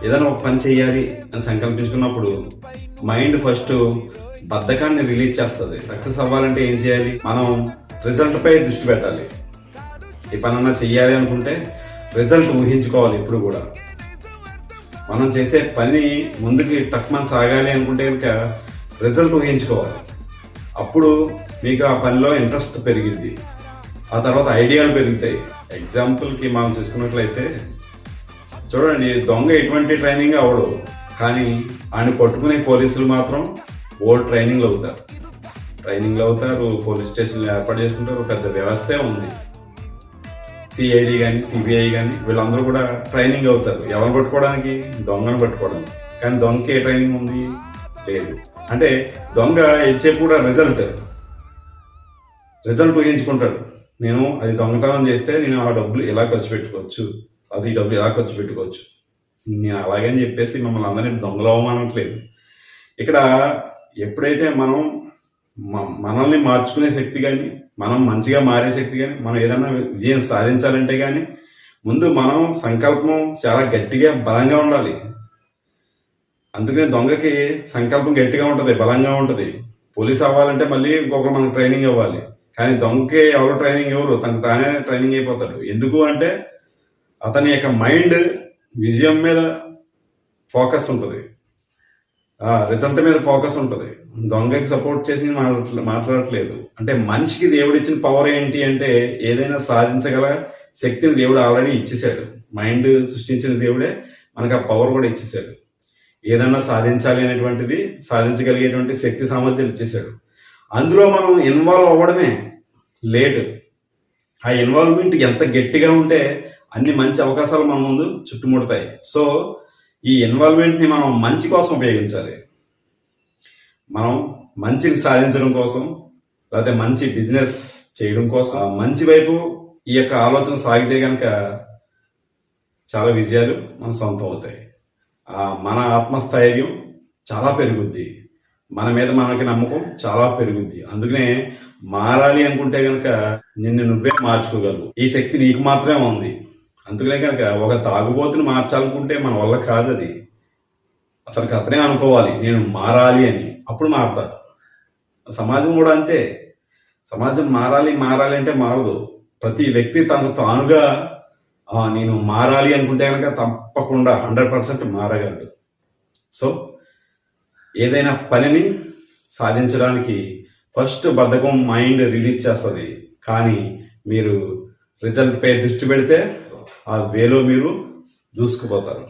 ఏదైనా ఒక పని చేయాలి అని సంకల్పించుకున్నప్పుడు మైండ్ ఫస్ట్ బద్ధకాన్ని రిలీజ్ చేస్తుంది. సక్సెస్ అవ్వాలంటే ఏం చేయాలి? మనం రిజల్ట్ పై దృష్టి పెట్టాలి. ఏ పనన్నా చెయ్యాలి అనుకుంటే రిజల్ట్ ఊహించుకోవాలి. ఎప్పుడు కూడా మనం చేసే పని ముందుకి టక్మని సాగాలి అనుకుంటే కనుక రిజల్ట్ ఊహించుకోవాలి. అప్పుడు మీకు ఆ పనిలో ఇంట్రెస్ట్ పెరిగింది. ఆ తర్వాత ఐడియాలు పెరుగుతాయి. ఎగ్జాంపుల్కి మనం చూసుకున్నట్లయితే చూడండి, దొంగ ఎటువంటి ట్రైనింగ్ అవడు, కానీ ఆయన పట్టుకునే పోలీసులు మాత్రం ఓల్డ్ ట్రైనింగ్లు అవుతారు. పోలీస్ స్టేషన్లు ఏర్పాటు చేసుకుంటారు. పెద్ద వ్యవస్థే ఉంది. సిఐడి కానీ సిబిఐ కానీ వీళ్ళందరూ కూడా ట్రైనింగ్ అవుతారు. ఎవరు పట్టుకోవడానికి? దొంగను పట్టుకోవడానికి. కానీ దొంగకి ఏ ట్రైనింగ్ ఉంది? లేదు. అంటే దొంగ ఇచ్చే కూడా రిజల్ట్ ఊహించుకుంటాడు. నేను అది దొంగతనం చేస్తే నేను ఆ డబ్బులు ఎలా ఖర్చు పెట్టుకోవచ్చు, అది డబ్బులు ఎలా ఖర్చు పెట్టుకోవచ్చు. నేను అలాగని చెప్పేసి మమ్మల్ని అందరినీ దొంగలు అవమానట్లేదు. ఇక్కడ ఎప్పుడైతే మనం మనల్ని మార్చుకునే శక్తి కానీ, మనం మంచిగా మారే శక్తి కానీ, మనం ఏదైనా విజయం సాధించాలంటే కానీ ముందు మనం సంకల్పం చాలా గట్టిగా బలంగా ఉండాలి. అందుకని దొంగకి సంకల్పం గట్టిగా ఉంటుంది, బలంగా ఉంటుంది. పోలీస్ అవ్వాలంటే మళ్ళీ ఇంకొకరు మనకు ట్రైనింగ్ ఇవ్వాలి. కానీ దొంగకి ఎవరు ట్రైనింగ్ ఇవ్వరు, తనకు తానే ట్రైనింగ్ అయిపోతాడు. ఎందుకు అంటే అతని యొక్క మైండ్ విజయం మీద ఫోకస్ ఉంటుంది, రిజల్ట్ మీద ఫోకస్ ఉంటుంది. దొంగకి సపోర్ట్ చేసి మాట్లాడట్లేదు. అంటే మనిషికి దేవుడు ఇచ్చిన పవర్ ఏంటి అంటే ఏదైనా సాధించగల శక్తిని దేవుడు ఆల్రెడీ ఇచ్చేసాడు. మైండ్ సృష్టించిన దేవుడే మనకు ఆ పవర్ కూడా ఇచ్చేసాడు. ఏదైనా సాధించాలి అనేటువంటిది, సాధించగలిగేటువంటి శక్తి సామర్థ్యాలు ఇచ్చేసాడు. అందులో మనం ఇన్వాల్వ్ అవ్వడమే లేట్. ఆ ఇన్వాల్వ్మెంట్ ఎంత గట్టిగా ఉంటే అన్ని మంచి అవకాశాలు మన ముందు చుట్టుముడతాయి. సో ఈ ఇన్వాల్వ్మెంట్ని మనం మంచి కోసం ఉపయోగించాలి. మనం మంచిని సాధించడం కోసం, లేకపోతే మంచి బిజినెస్ చేయడం కోసం, మంచి వైపు ఈ యొక్క ఆలోచన సాగితే కనుక చాలా విజయాలు మన సొంతం అవుతాయి. మన ఆత్మస్థైర్యం చాలా పెరుగుద్ది, మన మీద మనకి నమ్మకం చాలా పెరుగుద్ది. అందుకనే మారాలి అనుకుంటే కనుక నిన్ను నువ్వే మార్చుకోగలవు. ఈ శక్తి నీకు మాత్రమే ఉంది. అందుకనే కనుక ఒక తాగుబోతుని మార్చాలనుకుంటే మన వల్ల కాదు. అది అతనికి అతనే అనుకోవాలి నేను మారాలి అని, అప్పుడు మారుతాడు. సమాజం కూడా అంతే. సమాజం మారాలి అంటే మారదు. ప్రతి వ్యక్తి తనకు తానుగా నేను మారాలి అనుకుంటే కనుక తప్పకుండా 100% మారగలడు. సో ఏదైనా పనిని సాధించడానికి ఫస్ట్ బద్ధకం మైండ్ రిలీజ్ చేస్తుంది. కానీ మీరు రిజల్ట్ పై దృష్టి పెడితే ఆ వేలో మీరు దూసుకుపోతారు.